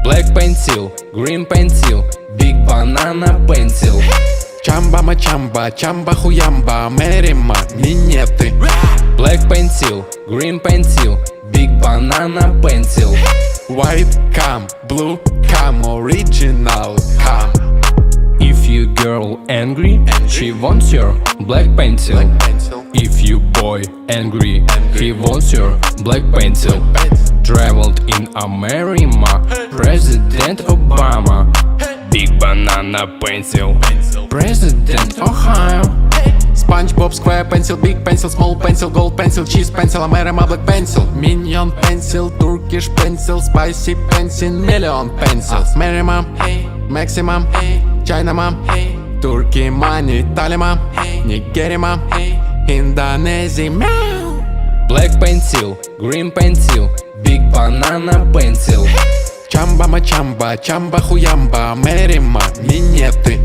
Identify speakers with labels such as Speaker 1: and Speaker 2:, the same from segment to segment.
Speaker 1: Black pencil, green pencil, big banana pencil.
Speaker 2: Чамба мачамба, чамба хуямба, мерима, минеты.
Speaker 1: Black pencil, green pencil, big banana pencil.
Speaker 2: White cam, blue cam, original cam.
Speaker 1: If you girl angry, she wants your black pencil. If you boy angry, he wants your black pencil. Traveled in America, President Obama. Big banana pencil, President Ohio.
Speaker 2: SpongeBob square pencil, big pencil, small pencil, gold pencil, cheese pencil, America black pencil. Minion pencil, Turkish pencil, spicy pencil, million pencils. Merima, Maximum, China mom, Turkey money, Italy mom, Nigeria mom, Indonesia meow.
Speaker 1: Black pencil, green pencil, big banana pencil.
Speaker 2: Чамба мачамба, чамба хуямба, мерима, минеты.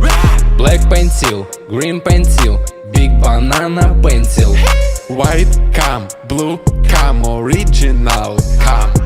Speaker 1: Black pencil, green pencil, big banana pencil.
Speaker 2: White cam, blue cam, original cam.